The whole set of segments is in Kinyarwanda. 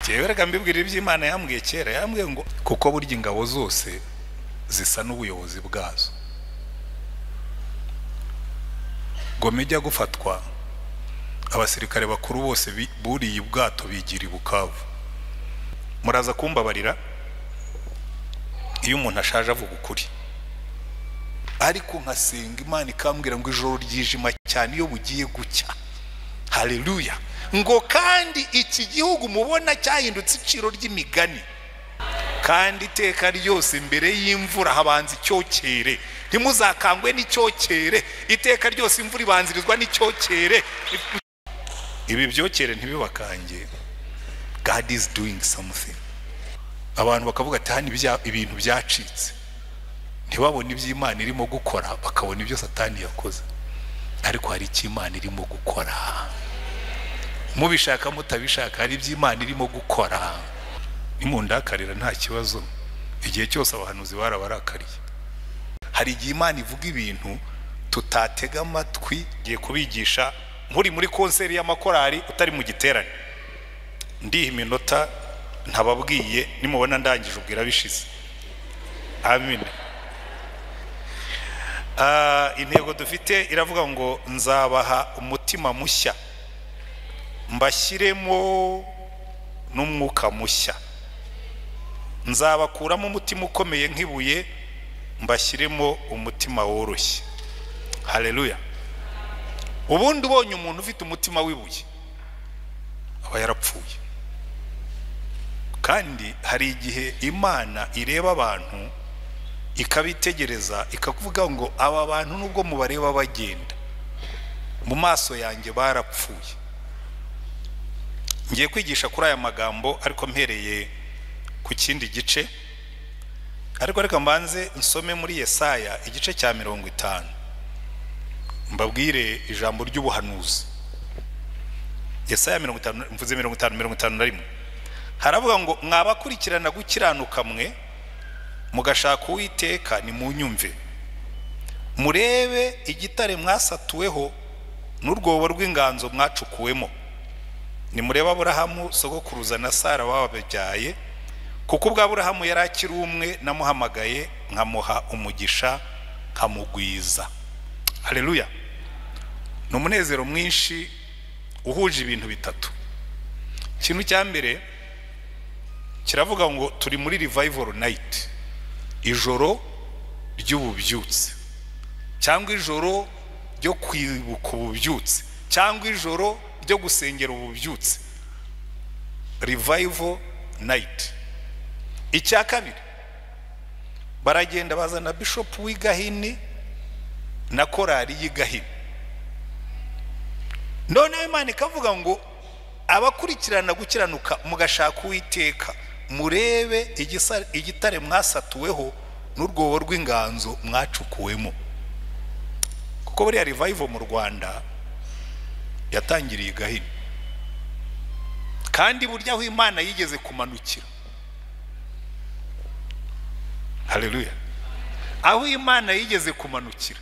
Jewe reka mbibwira iby'Imana yambwiye kera, yambwiye ngo kuko burya ingabo zose zisa n'ubuyobozi bwazo. GOMA ijya gufatwa, abasirikare bakuru bose buriye ubwato bigira i Bukavu. Muraza kumbabarira iyo umuntu ashaje avuga ukuri, ariko nkasenga Imana ikambwira ngo ijoro ryijima cyane iyo bugiye gucya. Haleluya. Ngo kandi iki gihugu mubona cyahindutse iciro ry'imigani, kandi iteka ryose mbere y'imvura habanza icyokere. Ntimuzakangwe n'icyokere, iteka ryose imvura ibanzirizwa n'icyokere. Ibi byokere ntibibakange. God is doing something. Abantu bakavuga ati hano ibintu byacitse, ntibabone iby'Imana irimo gukora, bakabona ibyo Satani yakoze. Ariko hari icyo Imana irimo gukora. Mubishaka mutabishaka, hari iby'Imana irimo gukora. Nimundakarira nta kibazo, igihe cyose abahanuzi barabarakariye. Hari igihe Imana ivuga ibintu tutatega amatwi. Giye kubigisha muri konseri y'amakorari utari mu giterane, ndiha iminota ntababwiye, nimubona ndangije ubwira bishize. Amen. Intego dufite iravuga ngo nzabaha umutima mushya, mbashyiremo n'umwuka mushya. Nzabakuramo umutima ukomeye nk'ibuye, mbashyiremo umutima woroshye. Haleluya. Ubundi ubonye umuntu ufite umutima w'ibuye aba yarapfuye. Kandi hari igihe Imana ireba abantu ikabitegereza ikakuvuga ngo aba bantu nubwo mubareba bagenda, mu maso yanjye barapfuye. Ngiye kwigisha kuri aya magambo ariko mpereye ku kindi gice, ariko reka mbanze nsome muri Yesaya igice cya 50, mbabwire ijambo ry'ubuhanuzi. Yesaya 50, mvuze 51. Haravuga ngo mwabakurikirana gukiranuka mwe, mugashaka Uwiteka ni munyumve. Murebe igitare mwasatuweho n'urwobo rw'inganzo mwacukuwemo. Ni mureba Aburahamu sogokuruza na Sara bababyaye, kuko ubwa Aburahamu yari akiri umwe namuhamagaye nkamuha umugisha nkamugwiza. Haleluya. N'umunezero mwinshi uhuje ibintu bitatu. Ikintu cya mbere kiravuga ngo turi muri revival night, ijoro ry'ububyutse, cyangwa ijoro ryo kwibuka ububyutse, cyangwa ijoro ryo gusengera ububyutse. Revival night. Icya kabiri, baragenda bazana bishop w'Igahini na korari y'Igahini. None Imana ikavuga ngo abakurikirana gukiranuka mugashaka Uwiteka, murebe igitare mwasatuweho n'urwobo rw'inganzo mwacukuwemo. Kuko buriya revival mu Rwanda yatangiriye Igahini, kandi burya aho Imana yigeze kumanukira. Haleluya. Aho Imana yigeze kumanukira,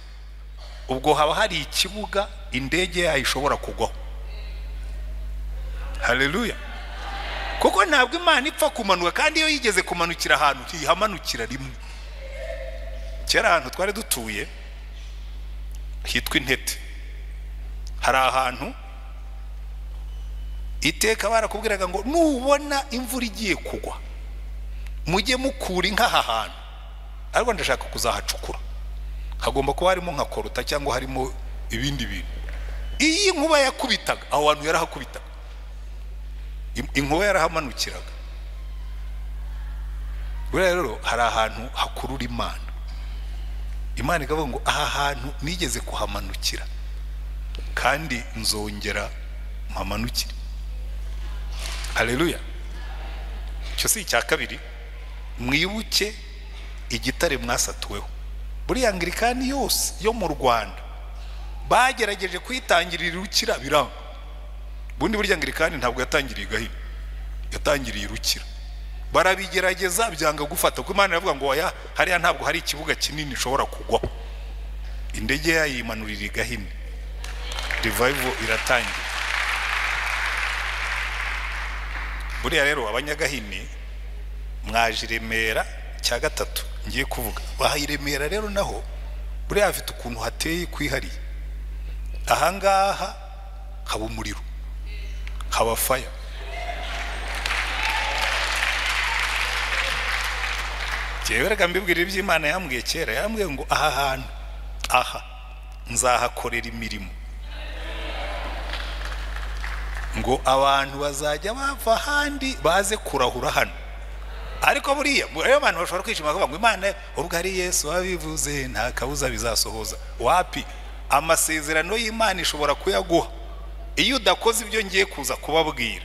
ubwo haba hari ikibuga indege yayo ishobora kugwaho. Haleluya. Kuko ntabwo Imana ipfa kumanuka, kandi iyo yigeze kumanukira ahantu ntihamanukira rimwe. Kera ahantu twari dutuye hitwa Intete, hari ahantu iteka barakubwiraga ngo nubona imvura igiye kugwa mujye mukura inka aha hantu, ariko ndashaka kuzahacukura. Hagomba kuba harimo nka koruta cyangwa harimo ibindi bintu. Iyi nkuba yakubitaga aho hantu yarahakubitaga, inkuba yarahamanukiraga. Rero hari ahantu hakurura Imana. Imana ikavuga ngo aha hantu nigeze kuhamanukira, kandi nzongera mpamanukire. Haleluya. Cyo si icya kabiri, mwibuke igitare mwasatuweho. Buri Anglikani yose yo mu Rwanda bagerageje kwitangirira Rukira biranga. Bundi buri Anglikani ntabwo yatangiriye Igahini, yatangiriye Rukira. Barabigerageza byanga gufata, kuko Imana iravuga ngo oya, hariya ntabwo hari ikibuga kinini ushobora kugwaho. Indege yayimanurira Igahini, revival iratangira. buriya rero abanyagahini mwaje Remera cya gatatu ngiye kuvuga bahaye Remera rero naho buriya afite ukuntu hateye kwihariye ahangaha haba umuriro haba fire jewe reka mbibwira iby'Imana yambwiye kera yambwiye ngo aha hantu aha nzahakorera imirimo ngo abantu bazajya bava handi baze kurahura hano ariko buriya ayo bantu bashobora kwishima bakavuga ngo Imana ubwo ari Yesu wabivuze nta kabuza bizasohoza wapi amasezerano y'Imana ishobora kuyaguha iyo udakoze ibyo ngiye kuza kubabwira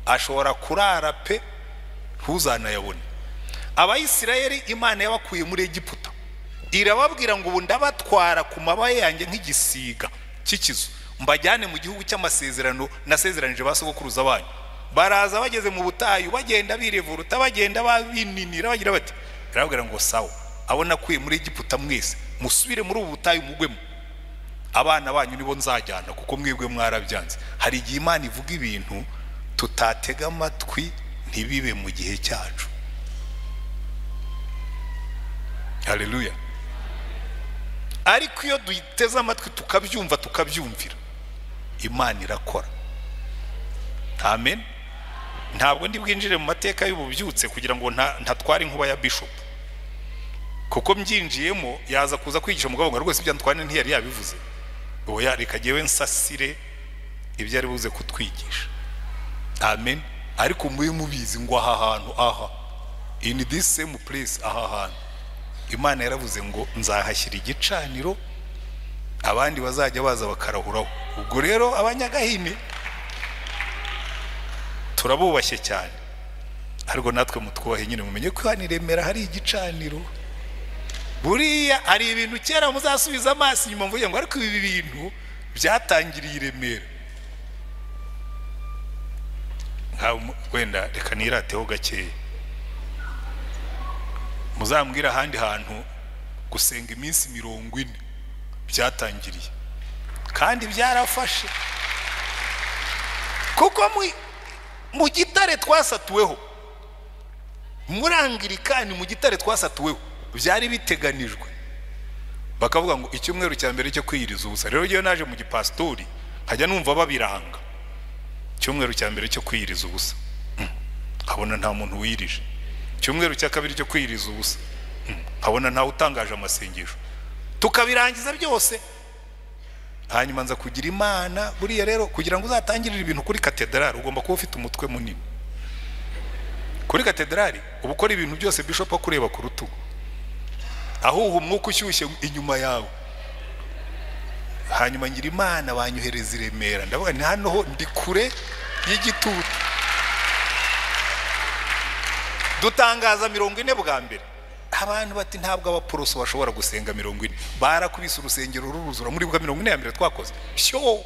ashobora kurara pe ntuzanayabone Abayisirayeli Imana yabakuye muri Egiputa irababwira ngo ubu ndabatwara ku mabaye yanjye nk'igisiga cy'ikizu mbajyane mu gihugu cy'amasezerano nasezeranije basogokuruza banyu baraza bageze mu butayu bagenda birevuruta bagenda babininira bagira bati irababwira ngo sawa abona kuye muri Egiputa mwese musubire muri ubu butayu mugwemo abana banyu nibo nzajyana kuko mwebwe mwarabyanze hari igihe Imana ivuga ibintu tutatega amatwi ntibibe mu gihe cyacu haleluya ariko iyo duteze amatwi tukabyumva tukabyumvira Imana irakora amen ntabwo ndi bwinjire mu mateka y'ububyutse kugira ngo ntatware inkuba ya bishop kuko mbyinjiyemo yaza kuza kwigisha umugabo ngo rwose ibyo ntwane ntiyari yabivuze oya reka jewe nsasire ibyo ari buze kutwigisha amen ariko muye mubizi ngo aha hantu aha in this same place aha hantu Imana yaravuze ngo nzahashyira igicaniro abandi bazajya baza bakarahuraho ubwo rero abanyagahini turabubashye cyane ariko natwe mutwubahe nyine mumenye ko hano Remera hari igicaniro buriya hari ibintu kera muzasubiza amaso inyuma mvuye ngo ariko ibi bintu byatangiriye Remera wenda reka nirateho gakeya muzambwira ahandi hantu gusenga iminsi 40 byatangiriye kandi byarafashe kuko mu gitare twasatuweho murangirikani mu gitare twasatuweho byari biteganijwe bakavuga ngo icyumweru cya mbere cyo kwiyiriza ubusa rero giye naje mu gipastori nkajya numva babiranga icyumweru cya mbere cyo kwiyiriza ubusa abona nta muntu wirije icyumweru cya kabiri cyo kwiyiriza ubusa abona nta utangaje amasengesho tukabirangiza byose hanyuma nza kugira Imana buriya rero kugira ngo uzatangirire ibintu kuri katedrali ugomba kuba ufite umutwe munini kuri katedrali uba ukora ibintu byose bishop kureba ku rutugu aho umwuka ushyushye inyuma yawe hanyuma ngira Imana banyohereza i Remera ndavuga ni hano ho ndi kure y'igitutu dutangaza 40 bwa mbere abantu bati ntabwo abaporoso bashobora gusenga 40 barakubise urusengero ruruzura muri bwa 40 ya mbere twakoze sho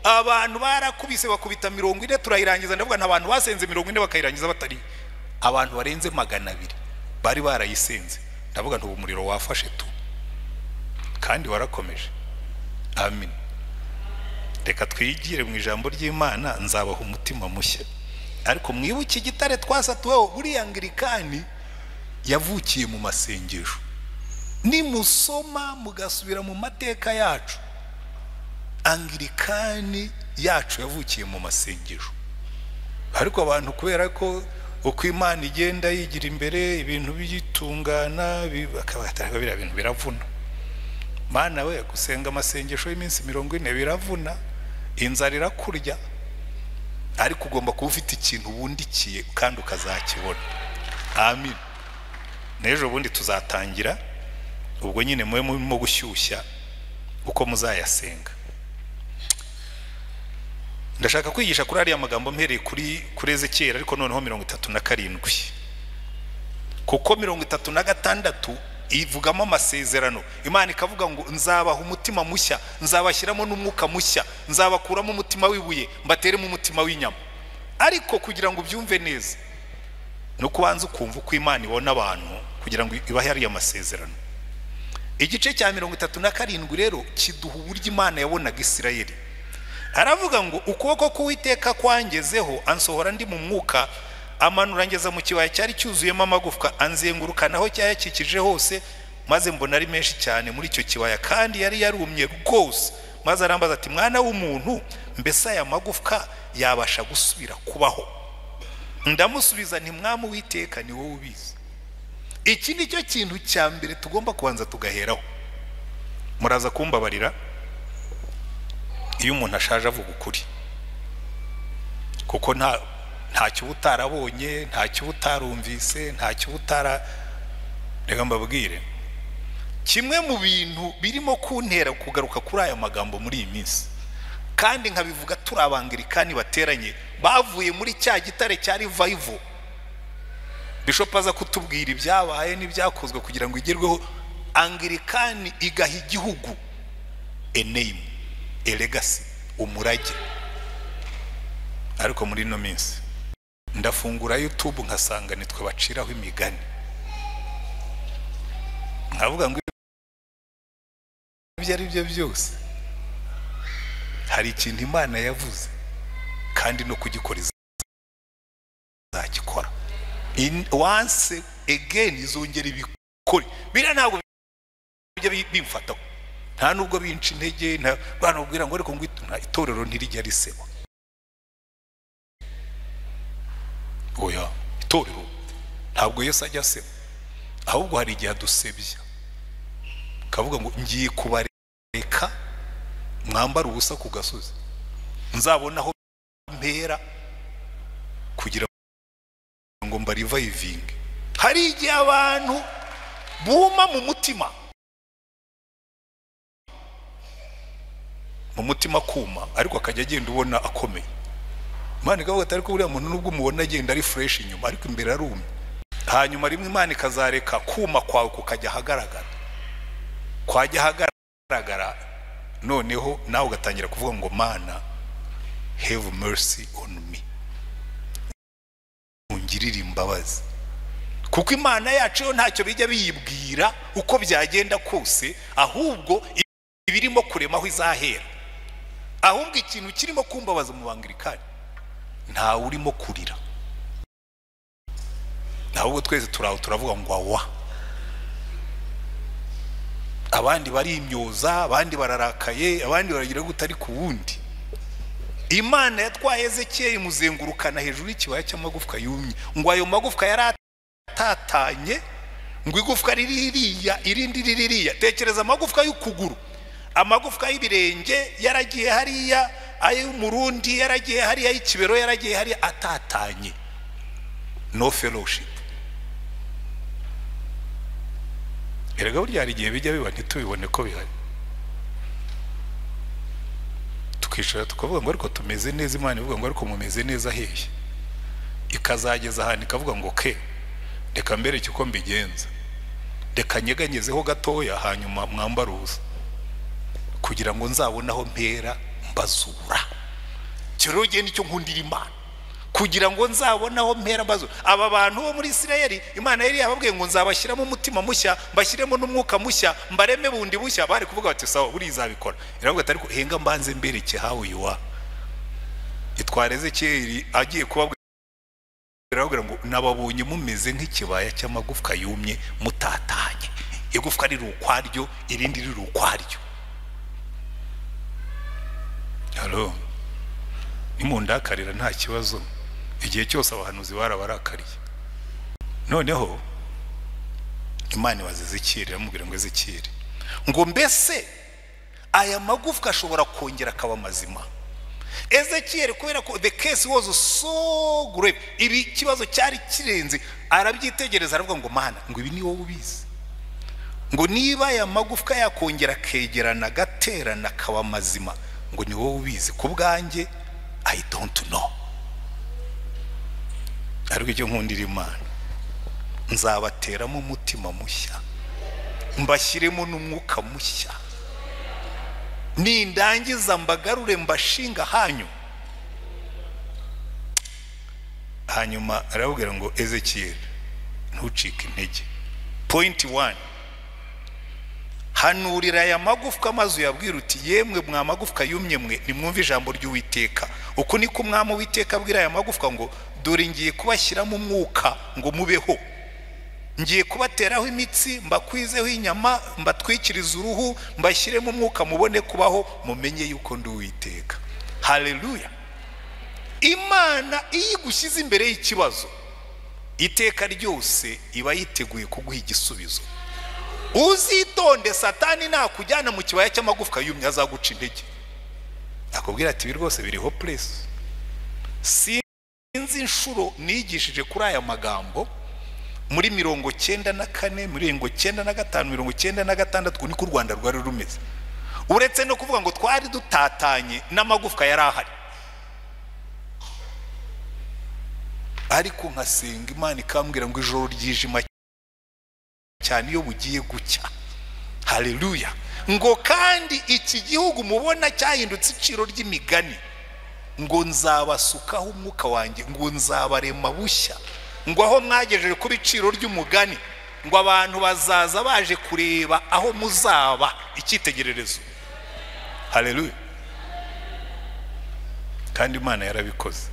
abantu barakubise bakubita 40 turayirangiza ndavuga n'abantu basenze 40 bakayirangiza batari abantu barenze 200 bari barayisenze ndavuga ntubu umuriro wafashe tu kandi warakomeje amen reka twigire mu ijambo ry'Imana nzabaha umutima mushya ariko mwibuke igitare twasatuweho buriya Anglikani yavukiye mu masengesho ni musoma mugasubira mu mateka yacu Anglikani yacu yavukiye mu masengesho ariko abantu kubera ko uko Imana igenda yigira imbere ibintu byitungana bakabataka bira bintu biravuna Mana we gusenga amasengesho y'iminsi 40 biravuna inzara irakurya ariko ugomba kuba ufite ikintu bundikiye kandi ukazakibona amen nejo bundi tuzatangira ubwo nyine mwe murimo gushyushya uko muzayasenga ndashaka kwigisha kuri ari amagambo mpereye kuri Ezekiyeli ariko noneho 37 kuko 36 ivugamo amasezerano Imana ikavuga ngo nzabaha umutima mushya nzabashyiramo n'umwuka mushya nzabakuramo umutima wibuye mbateremo umutima w'inyama ariko kugira ngo byumve neza no kubanza ukumva uko Imana ibona abantu kugira ngo ibahe ari amasezerano igice cya 37 rero kiduha uburyo Imana yabonaga Isirayeli aravuga ngo ukuboko k'Uwiteka kwangezeho ansohora ndi mu mwuka amanura ngeza mu kibaya cyari cyuzuyemo amagufwa anzengurukanaho cyayakikije hose maze mbona ari menshi cyane muri icyo kibaya kandi yari yarumye rwose maze arambaza ati mwana w'umuntu mbese aya magufwa yabasha gusubira kubaho ndamusubiza nti mwami Uwiteka ni wowe ubizi iki nicyo kintu cya mbere tugomba kubanza tugaheraho muraza kumbabarira iyo umuntu ashaje avuga ukuri kuko ntacyo utarabonye ntacyo utarumvise ntacyo utara reka mbabwire kimwe mu bintu birimo kuntera kugaruka kuri aya magambo muri iyi minsi kandi nkabivuga turi abangirikani bateranye bavuye muri cya gitare cya revival Bishop aza kutubwira ibyabaye n'ibyakozwe kugira ngo igerweho angirikani igaha igihugu a name a legacy umurage ariko muri no minsi ndafungura YouTube nkasanga nitwe baciraho imigani nkavuga ngo ibyo ari byo byose hari ikintu Imana yavuze kandi no kugikora izakikora once again izongera ibikore bira ntabwo bijya bimfataho nta nubwo binca intege nta bana ubwira ngo ariko ngo itorero ntirijya riseba oya itorero ntabwo Yesu ajya aseba ahubwo hari igihe adusebya kavuga ngo ngiye kubareka mwambara ubusa ku gasozi nzabona aho mpera kugira ngo mbarivayivinge hari igihe abantu buma mu mutima kuma ariko akajya agenda ubona akomeye Imana ikavuga ati ariko buriya muntu nubwo umubona agenda ari fresh inyuma ariko imbere arumye hanyuma rimwe Imana ikazareka kuma kwawe kukajya hagaragara kwajya hagaragara noneho nawe ugatangira kuvuga ngo Mana have mercy on me ungirire imbabazi kuko Imana yacu yo ntacyo bijya biyibwira uko byagenda kose ahubwo ibirimo kuremaho izahera ahubwo ikintu kirimo kumbabaza mu bangirikani nta urimo kurira ahubwo twese turavuga ngo awa abandi bari imyoza abandi bararakaye abandi baragira gutari ku wundi Imana yatwaye Ezekiel imuzengurukana hejuru y'ikibaya cy'amagufwa yumye ngo ayo magufwa yaratatanye ngo igufwa ririya irindi ririya tekereza amagufwa y'ukuguru amagufwa y'ibirenge yaragiye hariya ayo murundi yaragiye hariya y'ikibero yaragiye hariya atatanye no fellowship erega burya hari igihe bijya biba ntitubibone ko bihari tukishara tukavuga ngo ariko tumeze neza Imana ivuga ngo ariko mumeze neza hehe ikazageza ahantu ikavuga ngo reka mbere uko mbigenza reka nyeganyezeho gatoya hanyuma mwambara ubusa kugira ngo nzabone aho mpera mbazura cyo ugenda icyo nkundira Imana kugira ngo nzabone aho mpera mbazura aba bantu bo muri Isirayeli Imana yari yababwiye ngo nzabashyiramo umutima mushya mbashyiremo n'umwuka mushya mbareme bundi bushya bari kuvuga bati sawa buri izabikora iravuga ati ariko henga mbanze mbereke how you are itwareze cyeri agiye kubabwira ngo nababonye mumeze nk'ikibaya cy'amagufwa yumye mutatanye igufwa riri ukwaryo irindi riri ukwaryo Hello nimundakarira nta kibazo igihe cyose abahanuzi barabarakariye noneho Imana ibaza Ezekiel iramubwira ngo Ezekiel ngo mbese aya magufwa ashobora kongera akaba mazima Ezekiel kubera ko the case was so great ibi kibazo cyari kirenze arabyitegereza aravuga ngo Mana ngo ibi ni wowe ubizi ngo niba aya magufwa yakongera kegerana gaterana akaba mazima ngo ni wowe ubizi ku bwanjye I don't know ariko icyo nkundira Imana nzabateramo umutima mushya mbashyiremo n'umwuka mushya nindangiza mbagarure mbashinga hanyuma arabwira ngo Ezekiel ntucike intege point 1 hanurira aya magufwa mazu yabwira uti yemwe mwamagufwa yumye mwe nimwumve ijambo ry'Uwiteka uko niko umwami Uwiteka abwira aya magufwa ngo dore ngiye kubashyiramo umwuka ngo mubeho, ngiye kubateraho imitsi, mbakwizeho inyama, mbatwikiriza uruhu, mbashyiremo umwuka mubone kubaho, mumenye yuko ndi Uwiteka. Haleluya. Imana iyo igushyize imbere y'ikibazo iteka ryose iba yiteguye kuguha igisubizo. Uzitonde Satani nakujyana mu kibaya cy'amagufwa yumye azaguca intege, akubwira ati ibi rwose biri hopeless. Sinzi inshuro nigishije kuri aya magambo muri 94, 95, 96 niko u Rwanda rwari rumeze, uretse no kuvuga ngo twari dutatanye n'amagufwa yari ahari. Ariko nkasenga Imana ikambwira ngo ijoro ryijima cyane iyo bugiye gucya. Haleluya. Ngo kandi iki gihugu mubona cyahindutse iciro ry'imigani, ngo nzabasukaho umwuka wanjye, ngo nzabarema bushya, ngo aho mwagejeje ku biciro ry'umugani, ngo abantu bazaza baje kureba aho muzaba icyitegererezo. Haleluya. Kandi Imana yarabikoze.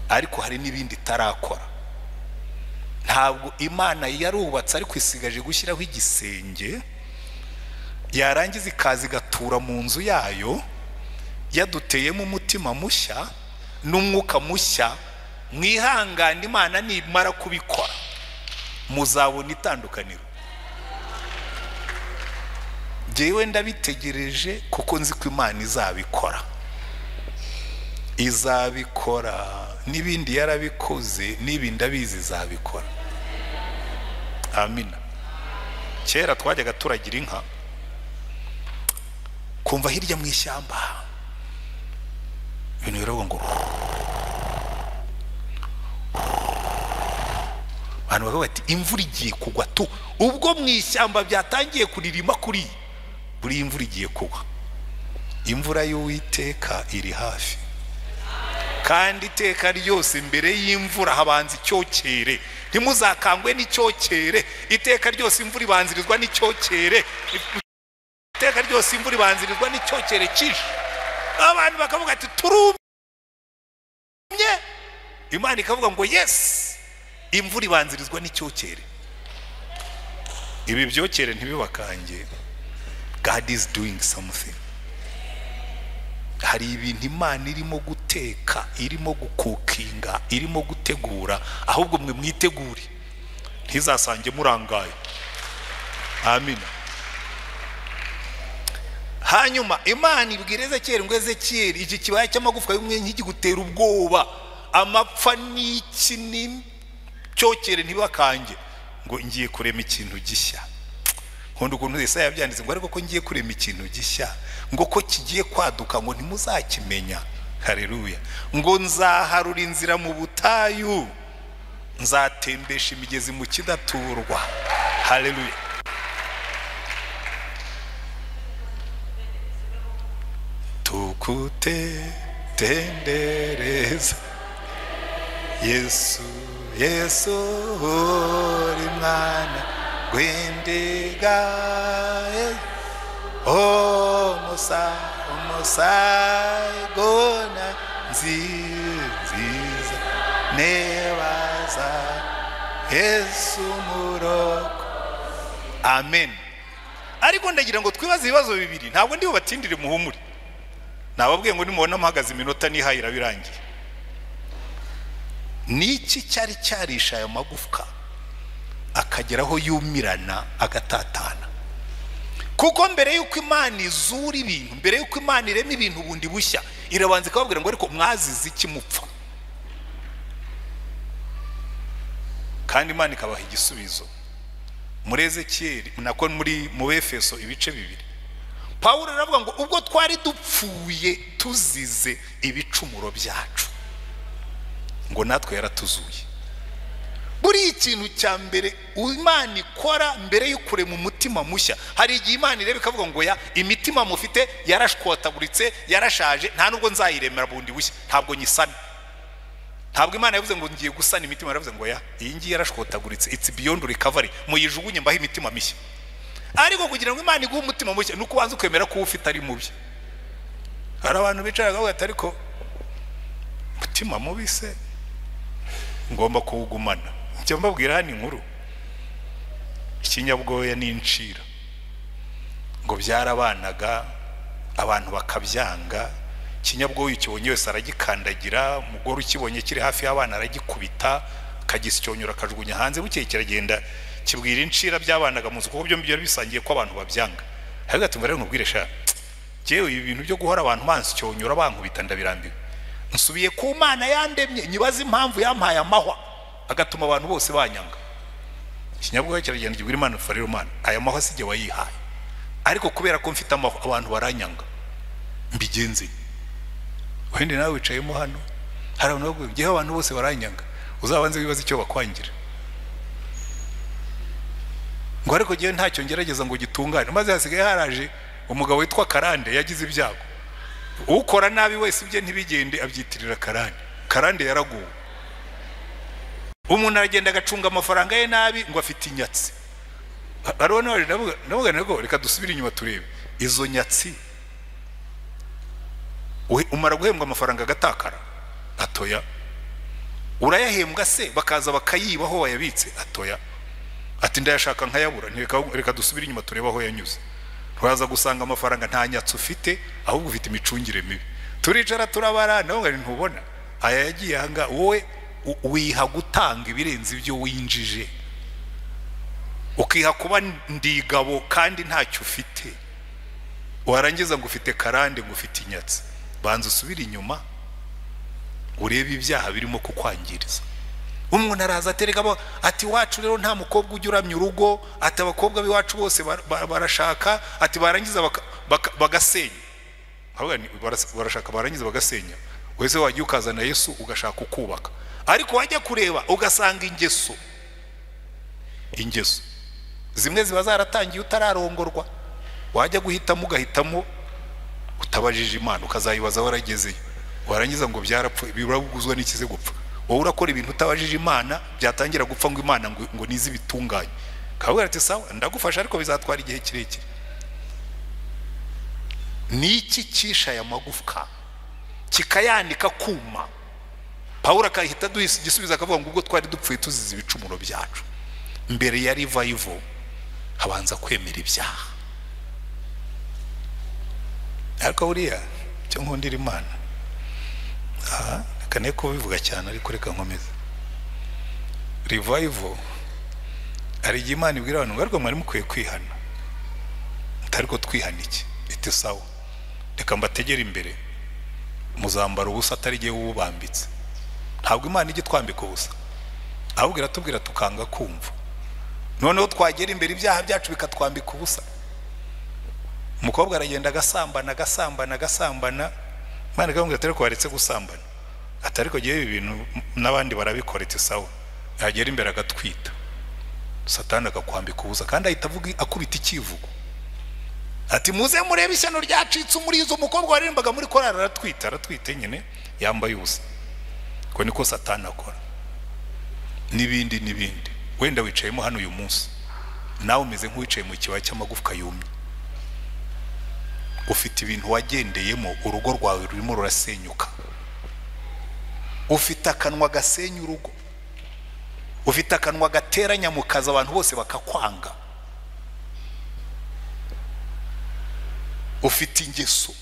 Ariko hari n'ibindi tarakora. Ntabwo Imana yarubatse ariko isigaje gushyiraho igisenge, yarangiza ikazi gatura mu nzu yayo, yaduteyemo umutima mushya n'umwuka mushya. Mwihangane, Imana nimara kubikora muzabona itandukaniro. Jewe ndabitegereje kuko nzi ko Imana izabikora. Izabikora, n'ibindi yarabikoze, n'ibindi abizi izabikora. Amina. Kera twajyaga turagira inka, kumva hirya mu ishyamba ibintu biravuga ngo, abantu bakavuga ati imvura igiye kugwa tu. Ubwo mu ishyamba byatangiye kuririma kuri buri imvura igiye kugwa. Imvura y'Uwiteka iri hafi, kandi iteka ryose mbere y'imvura habanza icyokere. Ntimuzakangwe n'icyokere, iteka ryose imvura ibanzirizwa n'icyokere, iteka ryose imvura ibanzirizwa n'icyokere cyinshi. Abantu bakavuga ati turumye, Imana ikavuga ngo yes, imvura ibanzirizwa n'icyokere. Ibi byokere ntibibakange. God is doing something. Hari ibintu Imana irimo guteka, irimo gukukinga, irimo gutegura, ahubwo mwe mwitegure ntizasange murangaye. Amina. Hanyuma Imana ibwira Ezekiyeli ngo Ezekiyeli, iki kibaya cy'amagufwa y'umwe nk'igutera ubwoba, amapfa n'iki n'icyokere ntibakange, ngo ngiye kurema ikintu gishya. Nkunda ukuntu Yesaya yabyanditse ngo ariko ko ngiye kurema ikintu gishya, ngo ko kigiye kwaduka ngo ntimuzakimenya. Haleluya. Ngo nzaharura inzira mu butayu, nzatembesha imigezi mu kidaturwa. Haleluya. Tukutendereza Yesu, Yesu uri mwana gwendega, umusa gona nziza nebaza Yesu muroko. Amen. Ariko ndagira ngo twibaze ibibazo bibiri, ntabwo ndi bubatindire muhumure. Nababwiye ngo nimubona mpagaze iminota nihayira birangiye. Niki cyari cyarisha ayo magufwa akageraho yumirana agatatana? Kuko mbere yuko Imana izura ibintu, mbere yuko Imana irema ibintu bundi bushya, irabanza ikababwira ngo ariko mwazize iki mupfa? Kandi Imana ikabaha igisubizo. Muri Ezekiyeli nako muri mu Efeso ibice bibiri, Pawulo aravuga ngo ubwo twari dupfuye tuzize ibicumuro byacu, ngo natwe yaratuzuye. Buri ikintu cya mbere Imana ikora mbere yo kurema umutima mushya, hari igihe Imana ireba ikavuga ngo ya imitima mufite yarashkotaguritse, yarashaje, nta nubwo nzayiremera bundi bushya, ntabwo nyisana. Ntabwo Imana yavuze ngo ngiye gusana imitima, yaravuze ngo ya iyi ngiye yarashkotaguritse, it's beyond recovery, muyijugunye mbaho imitima mishya. Ariko kugira ngo Imana iguhe umutima mushya nuko ubanza kwemera ko ufite ari mubi. Hari abantu bicara gaho ati ariko umutima mubi se ngomba kuwugumana. Icyo mbabwira hano inkuru ikinyabwoya n'incira ngo byarabanaga abantu bakabyanga. Ikinyabwoya ukibonye wese aragikandagira, umugore ukibonye kiri hafi y'abana aragikubita akagisyonyura akajugunya hanze. Bukeye kiragenda kibwira incira byabanaga muzi kuko byombi byari bisangiye ko abantu babyanga. Ariko ati mvare nkubwire sha jewe ibintu byo guhora abantu bansyonyura bankubita ndabirambiwe. Nsubiye ku Mana yandemye nyibaza impamvu yampaye amahwa agatuma abantu bose banyanga. Ikinyabwoya kiragenda kibwira Imana fariro Mana aya mahwa sije wayihaye, ariko kubera ko mfite amahwa abantu baranyanga mbigenze. Wende nawe wicayemo hano hari abantu bose baranyanga, uzabanze wibaza icyo bakwangira. Ngo ariko giye ntacyo ngerageza ngo gitungane. Maze hasigaye haraje umugabo witwa Karande yagize ibyago. Ukora nabi wese ibye ntibigende abyitirira Karande. Karande yaraguwe. Umuntu aragenda agacunga amafaranga ye nabi ngo afite inyatsi. Arone wari navuga ngo reka dusubire inyuma turebe izo nyatsi. Umara guhembwa amafaranga agatakara atoya. Urayahembwa se bakaza bakayibaho wayabitse atoya. Ati ndayashaka nkayabura. Reka dusubire inyuma turebe aho yanyuze. Turaza gusanga amafaranga nta nyatsi ufite ahubwo ufite imicungire mibi. Turicara turabara nawe ntubona aya yagiye hanga wowe wiha gutanga ibirenze ibyo winjije, ukiha kuba ndigabo kandi ntacyo ufite. Warangiza ngo ufite Karande ngo ufite inyatsi. Banza usubire inyuma urebe ibyaha birimo kukwangiriza. Umuntu araza aterekamo ati wacu rero nta mukobwa ujya uramya urugo, ati abakobwa biwacu bose barashaka, ati barangiza bagasenya. Barashaka barangiza bagasenya. Wese wajya ukazana Yesu ugashaka ukubaka, ariko wajya kureba ugasanga ingeso zimwe ziba zaratangiye utararongorwa. Wajya guhitamo ugahitamo utabajije Imana ukazayibaza waragezeyo. Warangiza ngo byarapfuye birabuguzwa n'ikize gupfa. Wowe urakora ibintu utabajije Imana byatangira gupfa ngo Imana ngo nizi bitunganye. Kabwira ati sawa ndagufasha ariko bizatwara igihe kirekire. Niki kisha ya magufwa kikayanika kuma. Paulo akahita gisubiza akavuga ngo ubwo twari dupfuye tuzize ibicumuro byacu. Mbere ya revival habanza kwemera ibyaha. Ariko buriya cyo nkundira Imana kane ko bivuga cyane ariko reka nkomeza. Revival ari Imana ibwira abantu ngo mwari mukwiye kwihana, ariko twihana iki ite sawa reka mbategera imbere muzambara ubusa atari giye ubambitse. Ntabwo Imana ijye twambika ubusa ahubwo iratubwira tukanga kumva. Noneho twagera imbere ibyaha byacu bikatwambika ubusa. Umukobwa aragenda agasambana Imana ikamubwira atari ko waretse gusambana. Atari ko giye ibintu n'abandi barabikora ite sawa. Yagera imbere agatwita, Satani akakwambika ubusa kandi ahita avuga akubita ikivugo ati muze murebe ishyano ryacitse umurizo. Umukobwa waririmbaga muri korari aratwite nyine yambaye ubusa. Ko niko Satani akora. N'ibindi wenda wicayemo hano uyu munsi nawe umeze nk'uwicaye mu kibaya cy'amagufwa yumye. Ufite ibintu wagendeyemo, urugo rwawe rurimo rurasenyuka. Ufite akanwa gasenya urugo, ufite akanwa gateranya mu kazi abantu bose bakakwanga. Ufite ingeso.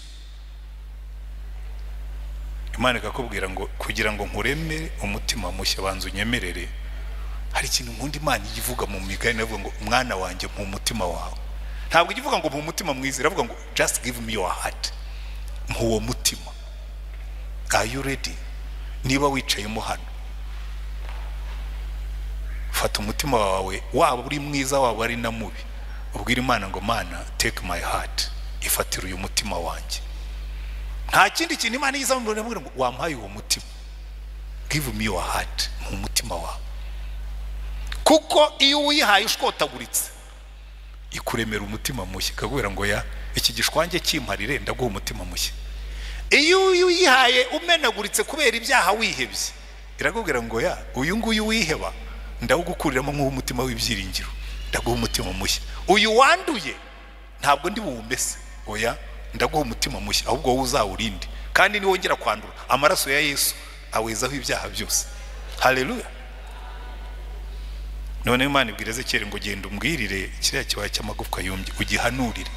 Imana ikakubwira ngo kugira ngo nkureme umutima mushya banza unyemerere. Hari ikintu nkunda Imana ivuga mu migani avuga ngo mwana wanjye mu mutima wawe. Ntabwo ivuga ngo mu mutima mwiza, iravuga ngo just give me your heart. Mu mutima. Are you ready? Niba wicayemo hano fata umutima wawe waba uri mwiza waba ari na mubi, ubwira Imana ngo Mana take my heart, ifatira uyu mutima wanjye. Nta kindi kintu Imana yiza mu ngo wampaye uwo mutima. Give me your heart, mu mutima wawe. Kuko iyo uyihaye ushkotaguritse ikuremera umutima mushya, ikagwira ngo ya iki gishwange kimparire ndaguha umutima mushya. Iyo uyihaye umenaguritse kubera ibyaha wihebye iragubwira ngo ya uyu nguyu wiheba ndawugukuriramo nk'umutima w'ibyiringiro ndaguha umutima mushya. Uyu wanduye ntabwo ndi buwumese, oya ndaguha umutima mushya ahubwo wowe uzawurinde kandi ni wongera kwandura amaraso ya Yesu awezaho ibyaha byose. Haleluya. None Imana ibwira Ezekiyeli ngo genda umbwirire kiriya kibaya cy'amagufwa yumye, ugihanurire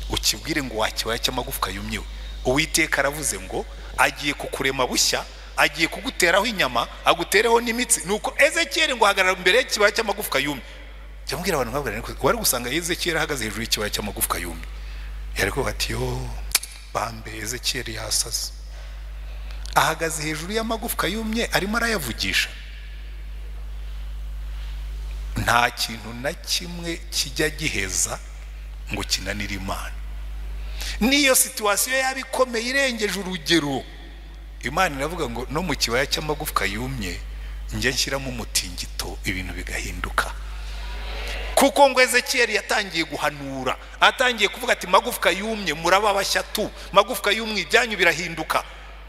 ukibwire ngo wakibaya cy'amagufwa yumye. Uwiteka aravuze ngo agiye kukurema bushya, agiye kuguteraho inyama, agutereho n'imitsi. Nuko Ezekiyeli ngo hagarara imbere y'ikibaya cy'amagufwa yumye. Cyambwira abantu nkabwira ngo wari gusanga Ezekiyeli ahagaze hejuru y'ikibaya cy'amagufwa yumye. Yari ko ati yo bambe Ezekiyeli yasaze. Ahagaze hejuru y'amagufwa yumye arimo arayavugisha. Nta kintu na kimwe kijya giheza ngo kinanire Imana. Niyo situasiyo yabikomeye irengeje urugero, Imana iravuga ngo no mu kibaya cy'amagufwa yumye njye nshyiramo umutingito ibintu bigahinduka. Kuko ngo Ezekiyeli yatangiye guhanura, atangiye kuvuga ati magufwa yumye muraba bashyatu, magufwa yumye ibyanyu birahinduka.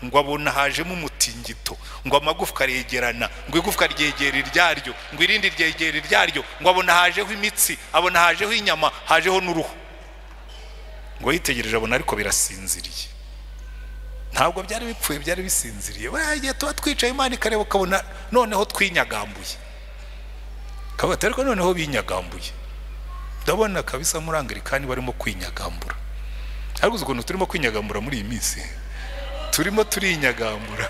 Ngo abona hajemo umutingito, ngo amagufwa aregerana, ngo igufwa ryegera iryaryo, ngo irindi ryegera iryaryo, ngo abona hajeho imitsi, abona hajeho inyama, hajeho n'uruhu. Ngo yitegereje abona ariko birasinziriye. Ntabwo byari bipfuye, byari bisinziriye. Bagiye tuba twicaye Imana ikareba ukabona noneho twinyagambuye. Kabata ariko noneho binyagambuye. Ndabona kabisa muri Anglikani barimo kwinyagambura. Ariko ukuntu turimo kwinyagambura muri iyi minsi, turimo turinyagambura.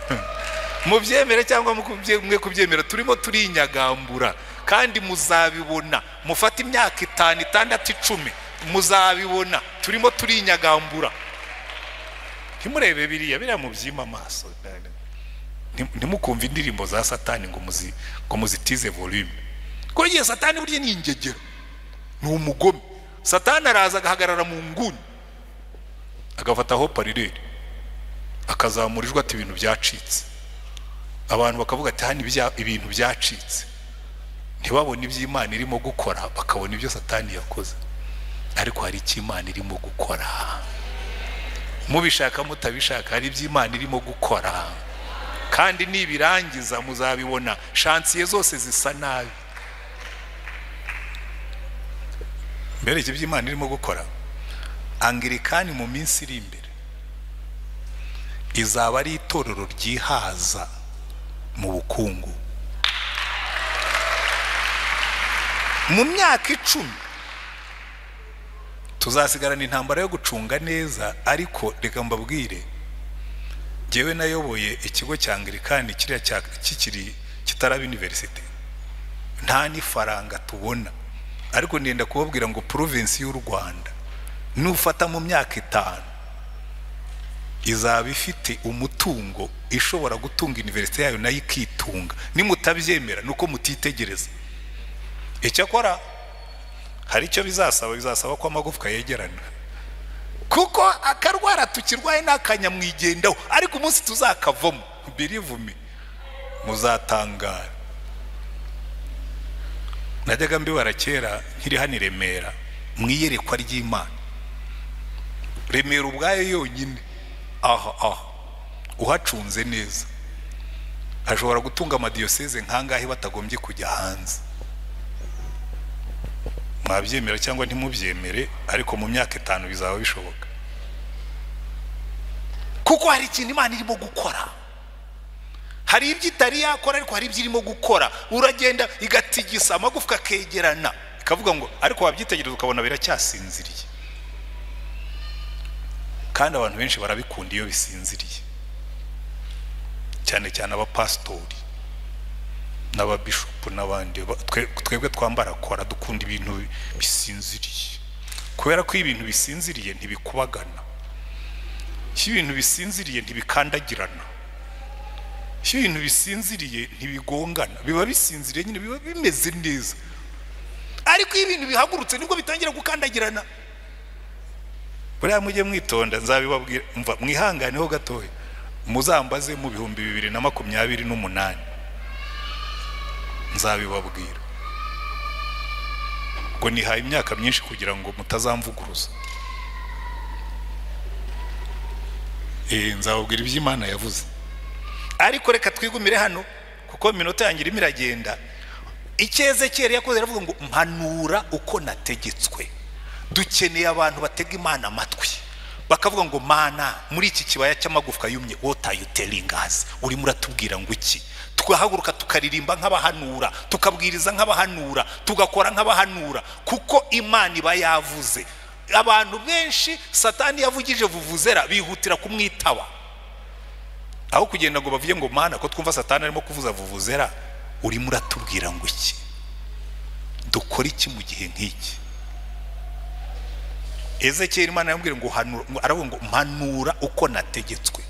Mubyemere cyangwa mwe kubyemera, turimo turinyagambura. Kandi muzabibona, mufata imyaka 5, 6, 10 muzabibona turimo turinyagambura. Ntimurebe biriya mu byima amaso, ntimukumva indirimbo za Satani ngo muzitize volume. Ko igihe Satani burya ni ingegero, ni umugome. Satani araza agahagarara mu nguni, agafata aho parireri, akazamurijwe ati ibintu byacitse. Abantu bakavuga ati hani ibintu byacitse. Ntibabone iby'Imana irimo gukora, bakabona ibyo Satani yakoze. Ariko hari icyo Imana irimo gukora. Mubishaka mutabishaka hari iby'Imana irimo gukora. Kandi nibirangiza muzabibona, shansiye zose zisa nabi. Mbere icyo by'Imana irimo gukora, Anglikani mu minsi iri imbere izaba ari itorero ryihaza mu bukungu. Mu myaka 10 tuzasigarana intambara yo gucunga neza. Ariko reka mbabwire, jewe nayoboye ikigo cya Anglikani kiriya kikiri kitaraba university, nta ni faranga tubona. Ariko ndenda kubabwira ngo province y'u Rwanda nufata mu myaka 5 izaba ifite umutungo ishobora gutunga university yayo nayo ikitunga. Nimutabyemera nuko mutitegereza. Icyakora hari icyo bizasaba ko amagufwa yegerana. Kuko akarwara tukirwaye n'akanyamwigendaho, ariko umunsi tuzakavamo, believe me, muzatangara. Najyaga mbibara kera nkiri hano i Remera, mwiyerekwa ry'Imana. Remera ubwayo yonyine uhacunze neza ashobora gutunga amadiyoseze nkangahe batagombye kujya hanze. Mwabyemera cyangwa ntimubyemere, ariko mu myaka 5 bizaba bishoboka. Kuko hari ikintu Imana irimo gukora. Hari ibyo itari yakora, ariko hari ibyo irimo gukora. Uragenda igatigisa amagufwa kegerana, ikavuga ngo ariko wabyitegereza ukabona biracyasinziriye. Kandi abantu benshi barabikunda iyo bisinziriye, cyane cyane abapastori n'ababishopu n'abandi. Twebwe twambara kora dukunda ibintu bisinziriye, kubera ko ibintu bisinziriye ntibikubagana, ibintu bisinziriye ntibikandagirana, ibintu bisinziriye ntibigongana, biba bisinziriye nyine, biba bimeze neza. Ariko ibintu bihagurutse nibwo bitangira gukandagirana. Buriya mujye mwitonda, nzabibabwira, mva mwihanganeho gatoya, muzambaze mu 2028 nzabibabwira. Ngo nihaye imyaka myinshi kugira ngo mutazamvuguruza. Nzababwira iby'Imana yavuze. Ariko reka twigumire hano kuko minota yangira imiragenda. Ezekiyeli yakoze aravuga ngo mpanura uko nategetswe. Dukeneye abantu batega Imana amatwi, bakavuga ngo mana muri iki kibaya cy'amagufwa yumye, what are you telling us? uri muratubwira ngo iki? tugahaguruka tukaririmba nk'abahanura, tukabwiriza nk'abahanura, tugakora nk'abahanura, kuko Imana iba yavuze. Abantu benshi Satani yavugije vuvuzera bihutira kumwitaba, aho kugenda ngo bavuye ngo mana ko twumva Satani arimo kuvuza vuvuzera, uri muratubwira ngo iki? dukora iki mu gihe nk'iki? Ezekiel Imana yambwira ngo aravuga ngo mpanura uko nategetswe.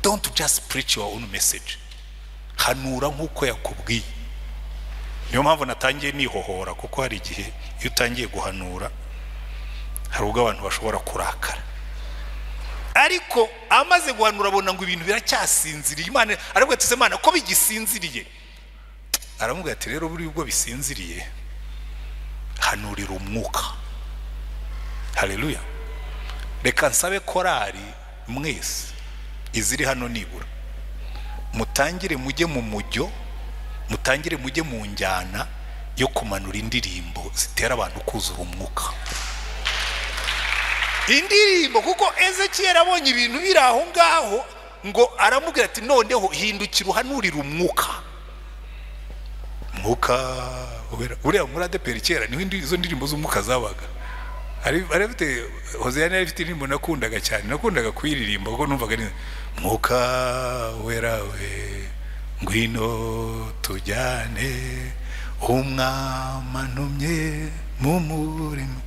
Don't just preach your own message, hanura nk'uko yakubwiye. Niyo mpamvu natangiye nihohora, kuko hari igihe iyo utangiye guhanura hari ubwo abantu bashobora kurakara, ariko amaze guhanura abona ngo ibintu biracyasinziriye. Imana aravuga ati Imana ko bigisinziriye, aramubwira ati rero buri ubwo bisinziriye hanurira umwuka. Haleluya. Reka nsabe korari mwese iziri hano nibura mutangire mujye mu mujyo, mutangire mujye mu njyana yo kumanura indirimbo zitera abantu kuzura umwuka. Indirimbo, kuko Ezekiel abonye ibintu biri aho ngaho ngo aramubwira ati noneho hindukira uhanurira umwuka. Mwuka uriya muri ADPR kera niho izo ndirimbo z'umwuka zabaga. Arifite Hozeyana arifite indirimbo nakundaga cyane, nakundaga kuyiririmba kuko numvaga ni mwuka werawe ngwino tujyane umwamanumye mu murimo.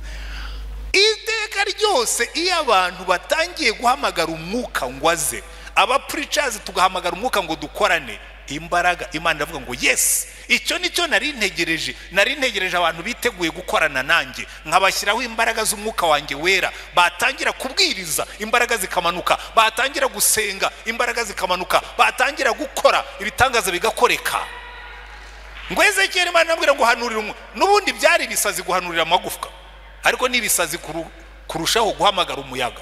Iteka ryose iyo abantu batangiye guhamagara umwuka ngo aze, aba preachers tugahamagara umwuka ngo dukorane, imbaraga Imana iravuga ngo yes, icyo nicyo nari ntegereje abantu biteguye gukorana nanjye, nkabashyiraho imbaraga z'umwuka wanjye wera, batangira kubwiriza imbaraga zikamanuka, batangira gusenga imbaraga zikamanuka, batangira gukora ibitangaza bigakoreka. Ngo Ezekiel Imana ambwira ngo hanurira umwuka. N'ubundi byari bisazi guhanurira amagufwa, ariko nibisazi kurushaho guhamagara umuyaga.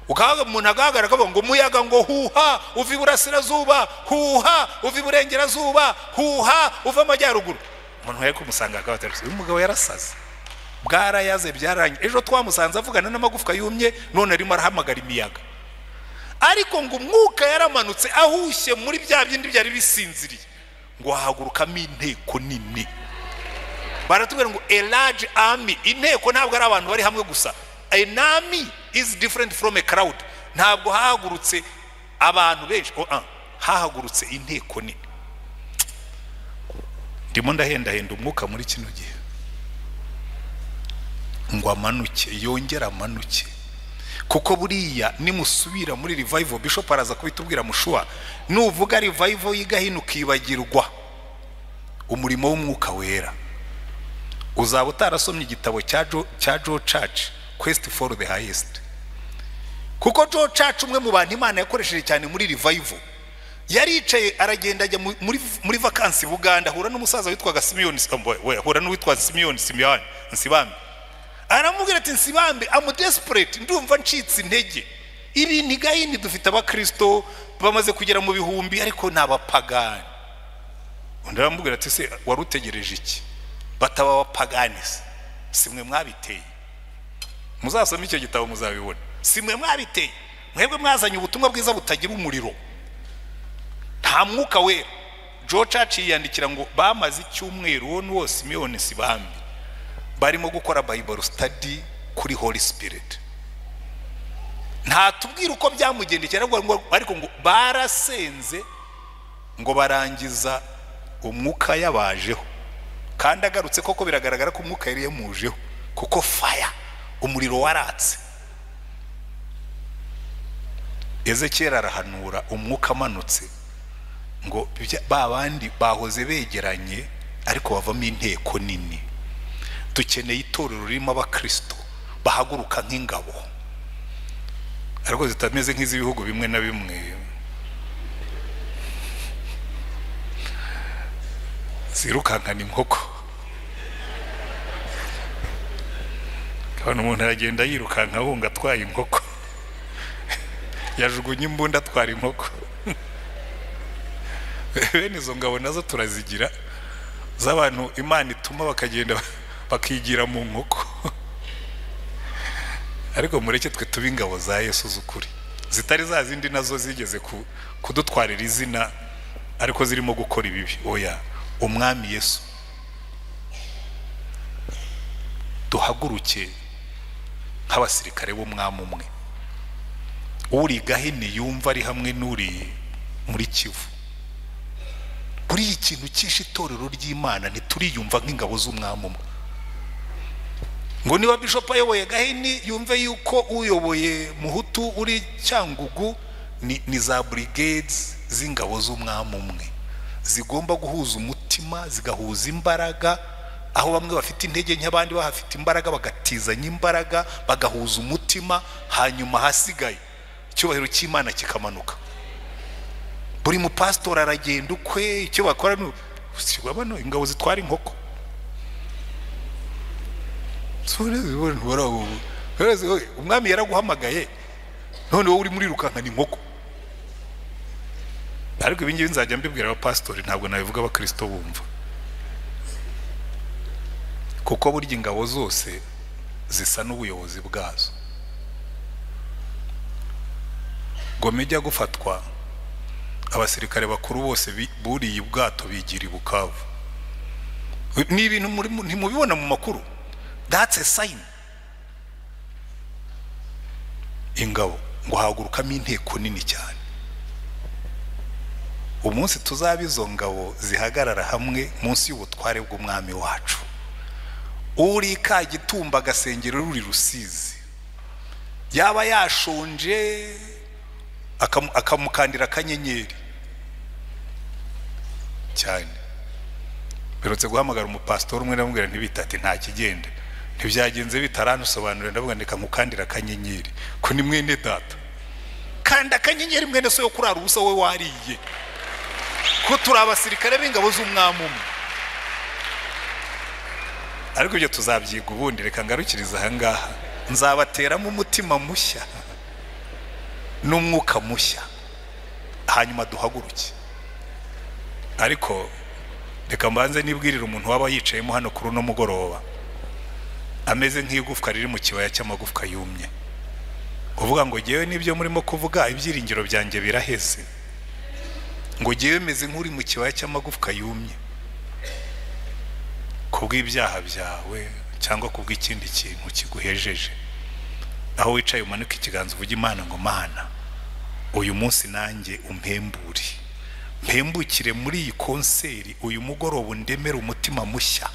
Ukaga umuntu agahagarara akavuga ngo umuyaga ngo huha uva iburasirazuba, huha uva iburengerazuba, huha uva amajyaruguru. Umuntu yari kumusanga akabatse uyu mugabo yarasaze, bwarayaze byaranye. Ejo twamusanze avugana n'amagufwa yumye, none arimo arahamagara imiyaga. Ariko ngo umwuka yaramanutse ahushye muri bya bindi byari bisinziriye, ngo hahagurukamo inteko nini. Baratubwira ngo a large army. Inteko ntabwo ari abantu bari hamwe gusa. An army is different from a crowd. Ntabwo hahagurutse abantu benshi, hahagurutse inteko nini. Ndimo ndahenda umwuka muri kino gihe ngo amanuke, yongera amanuke, kuko buriya nimusubira muri revival, Bishop araza kubitubwira Mushua, nuvuga revival y'igahino ukibagirwa umurimo w'umwuka wera, uzaba utarasomye igitabo cya Joe Church, Quest for the Highest. Kuko Joe Church umwe mu bantu Imana yakoresheje cyane muri revival, yaricaye aragenda ajya muri vacancy Buganda, hura n'umusaza witwaga Simeon, hura n'uwitwa Simeon Nsibambe. Aramubwira ati Nsibambe, I'm desperate, ndumva ncitse intege. Ibi ntigahini dufite abakristo bamaze kugera mu bihumbi ariko nabapagani. Undi aramubwira ati se warutegereje iki? Bataba abapagani, simwe mwabiteye. Muzasoma icyo gitabo muzabibona. Simwe mwabiteye, mwebwe mwazanye ubutumwa bwiza butagira umuriro, nta mwuka wera. Joe Church yandikira ngo bamaze icyumweru wone wose Simeon Nsibambe barimo gukora Bible study kuri Holy Spirit. Nta tubwira uko byamugendekera, ariko ngo barasenze ngo barangiza umwuka yabajeho, kandi agarutse koko biragaragara ko umwuka yari yamujeho, kuko fire, umuriro waratse. Ezekiel arahanura umwuka amanutse, ngo babandi bahoze begeranye ariko bavamo inteko nini. Dukeneye itorero ririmo abakristo bahaguruka nk'ingabo, ariko zitameze nk'iz'ibihugu bimwe na bimwe zirukankana inkoko. Kandi umuntu aragenda yirukanka ahunga atwaye inkoko, yajugunye imbunda atwara inkoko. Bene izo ngabo nazo turazigira, z'abantu Imana ituma bakagenda bakigira mu nkoko. ariko mureke twe tuba ingabo za Yesu z'ukuri, zitari za zindi nazo zigeze kudutwarira izina ariko zirimo gukora ibibi. Oya, umwami Yesu. Duhaguruke nk'abasirikare b'umwami umwe, uri Gahini yumva ari hamwe n'uri muri Kivu. Buri ikintu cyishe itorero ry'Imana ntituriyumva nk'ingabo z'umwami umwe, ngo niba bishop ayoboye Gahini yumve yuko uyoboye Muhutu uri Cyangugu ni za brigades z'ingabo z'umwami umwe, zigomba guhuza umutima, zigahuza imbaraga. Aho bamwe bafite intege nke abandi bahafite imbaraga, bagatizanya imbaraga, bagahuza umutima, hanyuma hasigaye icyubahiro cy'Imana kikamanuka. Buri mu pastor aragenda ukwe, icyo bakora bano ingabo zitwara inkoko. Umwami yaraguhamagaye, none wowe uri muri rukanka ni inkoko. Ariko ibi ngibi nzajya mbibwira abapastori, ntabwo nabivuga abakristo bumva, kuko burya ingabo zose zisa n'ubuyobozi bwazo. GOMA ijya gufatwa, abasirikare bakuru bose buriye ubwato bigira i Bukavu. Ni ibintu ntimubibona mu makuru? That's a sign. Ingabo ngo hagurukamo inteko nini cyane. Umunsi tuzaba izo ngabo zihagarara hamwe munsi y'ubutware bw'umwami wacu, uri Kagitumba agasengero ruri Rusizi, yaba yashonje akamukandira akanyenyeri cyane. Birutse guhamagara umupastor umwe namubwira ntibitati nta kigenda, ntibyagenze bitaranusobanurira, ndavuga ndeka nkukandira akanyenyeri ko ni mwene data. Kanda akanyenyeri mwene so yo kurara ubusa we wariye, ko turi abasirikare b'ingabo z'umwami umwe. Ariko ibyo tuzabyiga ubundi, reka ngarukiriza aha ngaha. Nzabateramo umutima mushya n'umwuka mushya, hanyuma duhaguruke. Ariko reka mbanze nibwirira umuntu waba yicayemo hano kuri uno mugoroba ameze nk'igufwa riri mu kibaya cy'amagufwa yumye, uvuga ngo ngewe nibyo murimo kuvuga ibyiringiro byanjye biraheze, ngo ngewe meze nk'uri mu kibaya cy'amagufwa yumye kubw'ibyaha byawe cyangwa kubw'ikindi kintu kiguhejeje. Aho wicaye umanuka ikiganza uvuga Imana ngo Mana, uyu munsi nanjye umpembure, mpembukire muri iyi konseri. Uyu mugoroba undemera umutima mushya,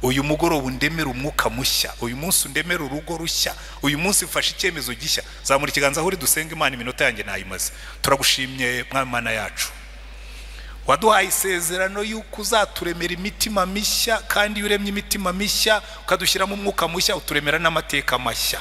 uyu mugoroba undemera umwuka mushya, uyu munsi undemera urugo rushya, uyu munsi mfashe icyemezo gishya. Zamura ikiganza aho uri dusenga Imana, iminota yanjye nayimaze. Turagushimye Mwami Mana yacu, waduhaye isezerano yuko uzaturemera imitima mishya, kandi iyo uremye imitima mishya ukadushyiramo umwuka mushya uturemera n'amateka mashya.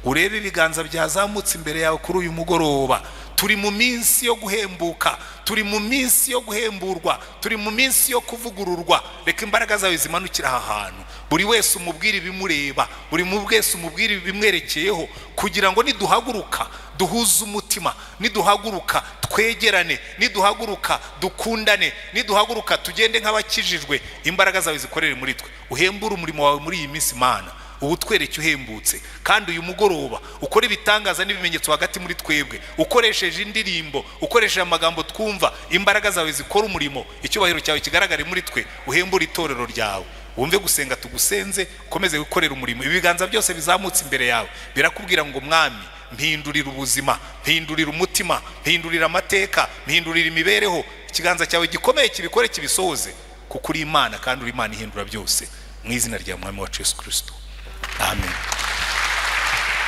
Urebe ibiganza byazamutse imbere yawe kuri uyu mugoroba. Turi mu minsi yo guhembuka, turi mu minsi yo guhemburwa, turi mu minsi yo kuvugururwa. Reka imbaraga zawe zimanukira aha hantu, buri wese umubwire ibimureba, buri wese umubwire ibimwerekeyeho, kugira ngo niduhaguruka duhuze umutima, niduhaguruka twegerane, niduhaguruka dukundane, niduhaguruka tugende nk'abakijijwe. Imbaraga zawe zikorere muri twe, uhembure umurimo wawe muri iyi minsi Mana. Ubu twereke uhembutse, kandi uyu mugoroba ukora ibitangaza n'ibimenyetso hagati muri twebwe, ukoresheje indirimbo, ukoresheje amagambo twumva. Imbaraga zawe zikora umurimo, icyubahiro cyawe kigaragare muri twe. Uhembure itorero ryawe, wumve gusenga tugusenze, ukomeze gukorera umurimo. Ibiganza byose bizamutse imbere yawe birakubwira ngo Mwami, mpindurira ubuzima, mpindurira umutima, mpindurira amateka, mpindurira imibereho. Ikiganza cyawe gikomeye kibikore, kibisohoze, kuko uri Imana kandi uri Imana ihindura byose. Mu izina rya Mwami wacu Yesu Kristo, amen.